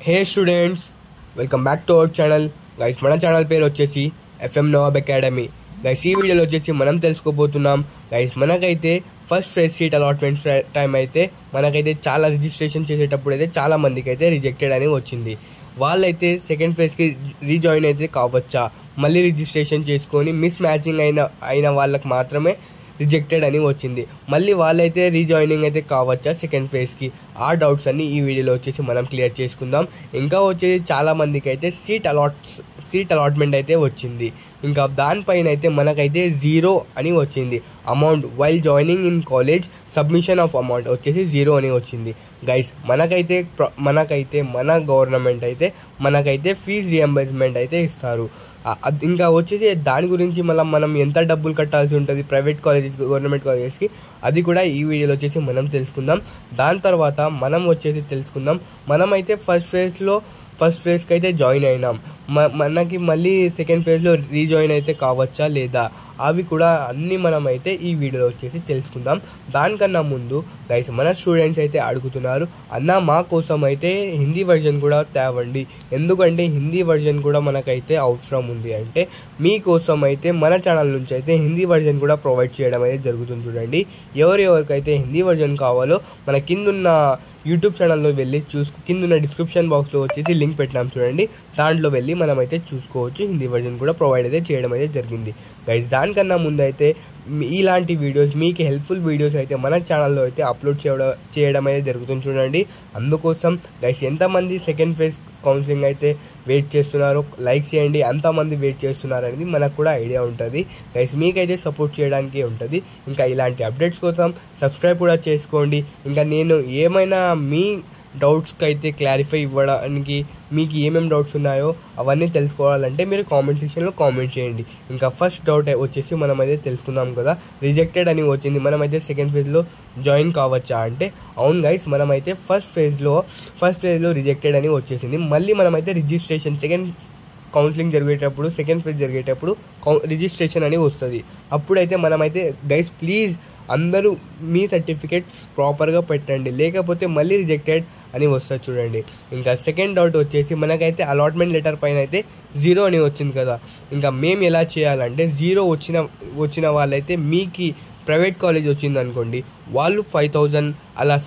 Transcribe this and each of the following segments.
Hey students, welcome back to our channel. Guys, మన channel పేరు వచ్చేసి FM నవాబ్ అకాడమీ. గైస్, ఈ వీడియోలో వచ్చేసి మనం తెలుసుకోబోతున్నాం. గైస్, మనకైతే first phase seat allotment time అయితే మనకైతే చాలా రిజిస్ట్రేషన్ చేసేటప్పుడు అయితే చాలా మందికి అయితే రిజెక్టెడ్ అని వచ్చింది. వాళ్ళైతే సెకండ్ ఫేజ్కి రీజాయిన్ అయితే కావచ్చా, మళ్ళీ రిజిస్ట్రేషన్ చేసుకొని మిస్ మ్యాచింగ్ అయిన వాళ్ళకి మాత్రమే రిజెక్టెడ్ అని వచ్చింది. మళ్ళీ వాళ్ళైతే రీజాయినింగ్ అయితే కావచ్చా సెకండ్ ఫేజ్కి? ఆ డౌట్స్ అన్నీ ఈ వీడియోలో వచ్చేసి మనం క్లియర్ చేసుకుందాం. ఇంకా వచ్చేసి చాలామందికి అయితే సీట్ అలాట్మెంట్ అయితే వచ్చింది. ఇంకా దానిపైన అయితే మనకైతే 0 అని వచ్చింది. Amount while joining in college submission of amount వచ్చేసి 0 అని వచ్చింది. గైస్, మనకైతే మన గవర్నమెంట్ అయితే మనకైతే ఫీజ్ రియంబర్స్మెంట్ అయితే ఇస్తారు. ఇంకా వచ్చేసి దాని గురించి మనం ఎంత డబ్బులు కట్టాల్సి ఉంటుంది ప్రైవేట్ కాలేజెస్ గవర్నమెంట్ కాలేజెస్కి, అది కూడా ఈ వీడియోలో వచ్చేసి మనం తెలుసుకుందాం. దాని తర్వాత మనం వచ్చేసి తెలుసుకుందాం, మనమైతే ఫస్ట్ ఫేజ్కి అయితే జాయిన్ అయినాం, మనకి మళ్ళీ సెకండ్ ఫేజ్లో రీజాయిన్ అయితే కావచ్చా లేదా, అవి కూడా అన్నీ మనమైతే ఈ వీడియోలో వచ్చేసి తెలుసుకుందాం. దానికన్నా ముందు గైస్, మన స్టూడెంట్స్ అయితే అడుగుతున్నారు, అన్న మా కోసం అయితే హిందీ వర్జన్ కూడా తేవండి, ఎందుకంటే హిందీ వర్జన్ కూడా మనకైతే అవసరం ఉంది అంటే మీకోసం అయితే మన ఛానల్ నుంచి అయితే హిందీ వర్జన్ కూడా ప్రొవైడ్ చేయడం అయితే జరుగుతుంది. చూడండి, ఎవరికైతే హిందీ వర్జన్ కావాలో మన కిందున్న యూట్యూబ్ ఛానల్లో వెళ్ళి కిందున్న డిస్క్రిప్షన్ బాక్స్లో వచ్చేసి లింక్ పెట్టినాం చూడండి, దాంట్లో వెళ్ళి మనమైతే చూసుకోవచ్చు. హిందీ వర్జన్ కూడా ప్రొవైడ్ అయితే చేయడం అయితే జరిగింది. గైస్, దానికన్నా ముందు అయితే ఇలాంటి వీడియోస్ మీకు హెల్ప్ఫుల్ వీడియోస్ అయితే మన ఛానల్లో అయితే అప్లోడ్ చేయడం అయితే జరుగుతుంది. చూడండి, అందుకోసం గైస్, ఎంతమంది సెకండ్ ఫేజ్ కౌన్సిలింగ్ అయితే వెయిట్ చేస్తున్నారో లైక్ చేయండి, అంతమంది వెయిట్ చేస్తున్నారు అనేది మనకు కూడా ఐడియా ఉంటుంది. గైస్, మీకైతే సపోర్ట్ చేయడానికి ఉంటుంది. ఇంకా ఇలాంటి అప్డేట్స్ కోసం సబ్స్క్రైబ్ కూడా చేసుకోండి. ఇంకా నేను ఏమైనా మీ డౌట్స్కి అయితే క్లారిఫై ఇవ్వడానికి మీకు ఏమేమి డౌట్స్ ఉన్నాయో అవన్నీ తెలుసుకోవాలంటే మీరు కామెంట్ సెక్షన్లో కామెంట్ చేయండి. ఇంకా ఫస్ట్ డౌట్ వచ్చేసి మనమైతే తెలుసుకుందాం కదా, రిజెక్టెడ్ అని వచ్చింది, మనమైతే సెకండ్ ఫేజ్లో జాయిన్ కావచ్చా అంటే అవును గైస్, మనమైతే ఫస్ట్ ఫేజ్లో రిజెక్టెడ్ అని వచ్చేసింది. మళ్ళీ మనమైతే రిజిస్ట్రేషన్ సెకండ్ ఫేజ్ జరిగేటప్పుడు రిజిస్ట్రేషన్ అని వస్తుంది. అప్పుడైతే మనమైతే గైస్ ప్లీజ్ అందరూ మీ సర్టిఫికేట్స్ ప్రాపర్గా పెట్టండి, లేకపోతే మళ్ళీ రిజెక్టెడ్ అని వస్తుంది. చూడండి, ఇంకా సెకండ్ డౌట్ వచ్చేసి మనకైతే అలాట్మెంట్ లెటర్ పైన అయితే 0 అని వచ్చింది కదా, ఇంకా మేము ఎలా చేయాలంటే 0 వచ్చిన వాళ్ళైతే మీకు ప్రైవేట్ కాలేజ్ వచ్చింది అనుకోండి, వాళ్ళు 5,000 అలా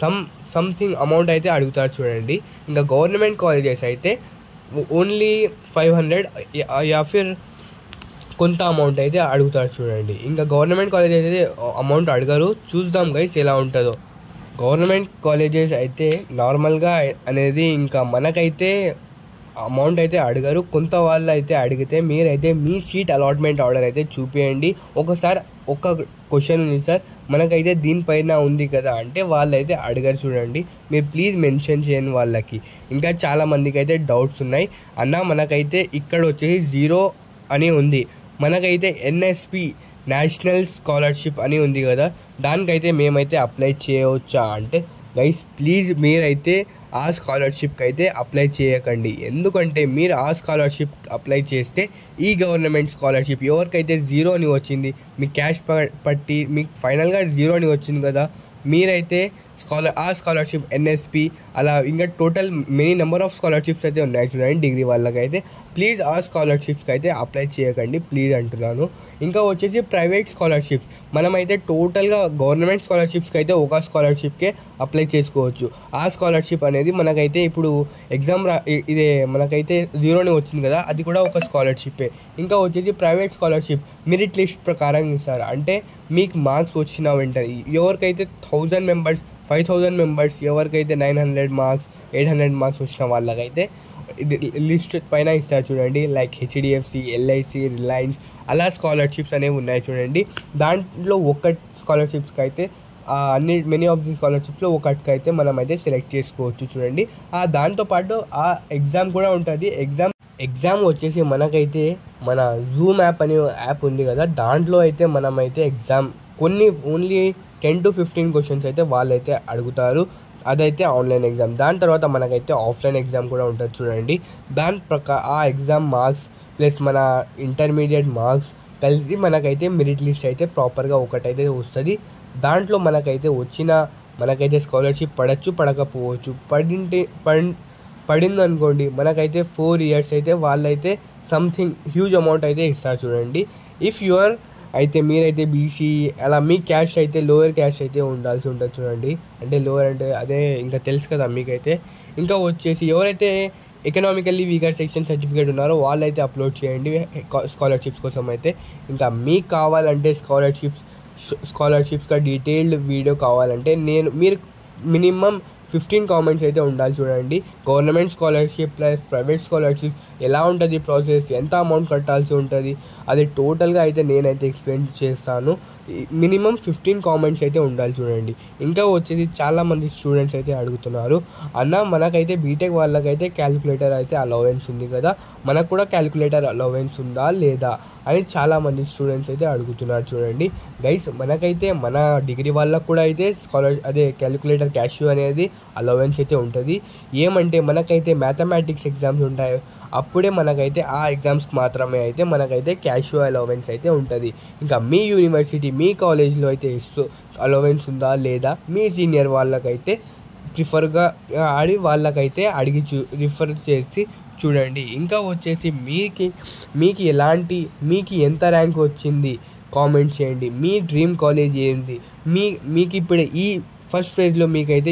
సంథింగ్ అమౌంట్ అయితే అడుగుతారు. చూడండి, ఇంకా గవర్నమెంట్ కాలేజెస్ అయితే ఓన్లీ 500 యా ఫిర్ కొంత అమౌంట్ అయితే అడుగుతారు. చూడండి, ఇంకా గవర్నమెంట్ కాలేజెస్ అయితే అమౌంట్ అడగరు. చూద్దాం గైస్ ఎలా ఉంటుందో. గవర్నమెంట్ కాలేజెస్ అయితే నార్మల్గా అనేది ఇంకా మనకైతే అమౌంట్ అయితే అడగరు. కొంత వాళ్ళు అయితే అడిగితే మీరైతే మీ సీట్ అలాట్మెంట్ ఆర్డర్ అయితే చూపించండి. ఒకసారి ఒక క్వశ్చన్ ఉంది సార్, మనకైతే దీనిపైన ఉంది కదా అంటే వాళ్ళైతే అడగరు. చూడండి, మీరు ప్లీజ్ మెన్షన్ చేయండి వాళ్ళకి. ఇంకా చాలామందికి అయితే డౌట్స్ ఉన్నాయి, అన్న మనకైతే ఇక్కడ వచ్చేసి 0 అని ఉంది, మనకైతే NSP నేషనల్ స్కాలర్షిప్ అని ఉంది కదా, దానికైతే మేమైతే అప్లై చేయవచ్చా అంటే గైస్ ప్లీజ్ మీరైతే ఆ స్కాలర్షిప్కి అయితే అప్లై చేయకండి. ఎందుకంటే మీరు ఆ స్కాలర్షిప్ అప్లై చేస్తే ఈ గవర్నమెంట్ స్కాలర్షిప్ ఎవరికైతే 0 అని వచ్చింది, మీ క్యాష్ పట్టి మీకు ఫైనల్గా 0 అని వచ్చింది కదా, మీరైతే ఆ స్కాలర్షిప్ NSP అలా ఇంకా total many number of scholarships అయితే ఉన్నాయి చూడండి డిగ్రీ వాళ్ళకైతే, ప్లీజ్ ఆ స్కాలర్షిప్స్కి అయితే అప్లై చేయకండి ప్లీజ్ అంటున్నాను. ఇంకా వచ్చేసి ప్రైవేట్ స్కాలర్షిప్స్, మనమైతే టోటల్గా గవర్నమెంట్ స్కాలర్షిప్స్కి అయితే ఒక స్కాలర్షిప్కే అప్లై చేసుకోవచ్చు. ఆ స్కాలర్షిప్ అనేది మనకైతే ఇప్పుడు ఇదే మనకైతే 0 అని వచ్చింది కదా, అది కూడా ఒక స్కాలర్షిప్పే. ఇంకా వచ్చేసి ప్రైవేట్ స్కాలర్షిప్ మెరిట్ లిస్ట్ ప్రకారం ఇస్తారు, అంటే మీకు మార్క్స్ వచ్చిన వెంటనే ఎవరికైతే 1000 మెంబర్స్ 5,000 మెంబర్స్ ఎవరికైతే 900 మార్క్స్ 800 మార్క్స్ వచ్చిన వాళ్ళకైతే లిస్ట్ పైన ఇస్తారు. చూడండి, లైక్ HDFC, LIC, రిలయన్స్ అలా స్కాలర్షిప్స్ అనేవి ఉన్నాయి. చూడండి, దాంట్లో ఒక స్కాలర్షిప్స్కి అయితే మెనీ ఆఫ్ ది స్కాలర్షిప్స్లో ఒకటికైతే మనమైతే సెలెక్ట్ చేసుకోవచ్చు. చూడండి, దాంతోపాటు ఆ ఎగ్జామ్ కూడా ఉంటుంది. ఎగ్జామ్ వచ్చేసి మనకైతే మన జూమ్ యాప్ అనే యాప్ ఉంది కదా, దాంట్లో అయితే మనమైతే ఎగ్జామ్ కొన్ని ఓన్లీ 10 to 15 క్వశ్చన్స్ అయితే వాళ్ళైతే అడుగుతారు, అదైతే ఆన్లైన్ ఎగ్జామ్. దాని తర్వాత మనకైతే ఆఫ్లైన్ ఎగ్జామ్ కూడా ఉంటుంది. చూడండి, ఆ ఎగ్జామ్ మార్క్స్ ప్లస్ మన ఇంటర్మీడియట్ మార్క్స్ కలిసి మనకైతే మెరిట్ లిస్ట్ అయితే ప్రాపర్గా ఒకటైతే వస్తుంది. దాంట్లో మనకైతే స్కాలర్షిప్ పడచ్చు పడకపోవచ్చు, పడింది అనుకోండి, మనకైతే 4 years అయితే వాళ్ళైతే సంథింగ్ హ్యూజ్ అమౌంట్ అయితే ఇస్తారు చూడండి. ఇఫ్ యువర్ అయితే మీరైతే బీసీ అలా మీ క్యాస్ట్ అయితే లోయర్ క్యాస్ట్ అయితే ఉండాల్సి ఉంటుంది చూడండి. అంటే లోయర్ అంటే అదే ఇంకా తెలుసు కదా మీకైతే. ఇంకా వచ్చేసి ఎవరైతే ఎకనామికల్లీ వీకర్ సెక్షన్ సర్టిఫికేట్ ఉన్నారో వాళ్ళైతే అప్లోడ్ చేయండి స్కాలర్షిప్స్ కోసం అయితే. ఇంకా మీకు కావాలంటే స్కాలర్షిప్స్గా డీటెయిల్డ్ వీడియో కావాలంటే మీరు మినిమం 15 కామెంట్స్ అయితే ఉండాలి చూడండి. Government scholarship plus private scholarship ఎలా ఉంటుంది ప్రాసెస్, ఎంత అమౌంట్ కట్టాల్సి ఉంటుంది, అది టోటల్గా అయితే నేనైతే ఎక్స్ప్లెయిన్ చేస్తాను. మినిమం 15 కామెంట్స్ అయితే ఉండాలి చూడండి. ఇంకా వచ్చేసి చాలామంది స్టూడెంట్స్ అయితే అడుగుతున్నారు, అన్న మనకైతే బీటెక్ వాళ్ళకైతే క్యాలిక్యులేటర్ అయితే అలవెన్స్ ఉంది కదా, మనకు కూడా క్యాలిక్యులేటర్ అలవెన్స్ ఉందా లేదా అని చాలామంది స్టూడెంట్స్ అయితే అడుగుతున్నారు చూడండి. గైస్ మనకైతే మన డిగ్రీ వాళ్ళకు కూడా అయితే క్యాలిక్యులేటర్ క్యాష్యూ అనేది అలవెన్స్ అయితే ఉంటుంది. ఏమంటే మనకైతే మ్యాథమెటిక్స్ ఎగ్జామ్స్ ఉంటాయి, అప్పుడే మనకైతే ఆ ఎగ్జామ్స్కి మాత్రమే అయితే మనకైతే క్యాష్యూ అలవెన్స్ అయితే ఉంటుంది. ఇంకా మీ యూనివర్సిటీ మీ కాలేజ్లో అయితే అలవెన్స్ ఉందా లేదా మీ సీనియర్ వాళ్ళకైతే ప్రిఫర్గా వాళ్ళకైతే అడిగి రిఫర్ చేసి చూడండి. ఇంకా వచ్చేసి మీకు ఎంత ర్యాంక్ వచ్చింది కామెంట్ చేయండి. మీ డ్రీమ్ కాలేజ్ ఏంది, మీకు ఇప్పుడు ఈ ఫస్ట్ ఫేజ్లో మీకైతే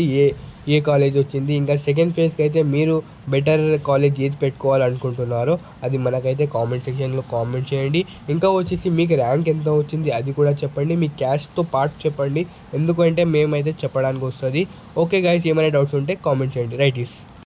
ఏ కాలేజ్ వచ్చింది, ఇంకా సెకండ్ ఫేజ్కి అయితే మీరు బెటర్ కాలేజ్ ఏది పెట్టుకోవాలనుకుంటున్నారో అది మనకైతే కామెంట్ సెక్షన్లో కామెంట్ చేయండి. ఇంకా వచ్చేసి మీకు ర్యాంక్ ఎంత వచ్చింది అది కూడా చెప్పండి, మీ క్యాష్తో పాటు చెప్పండి, ఎందుకంటే మేమైతే చెప్పడానికి వస్తుంది. ఓకే గైస్, ఏమైనా డౌట్స్ ఉంటే కామెంట్ చేయండి. Right is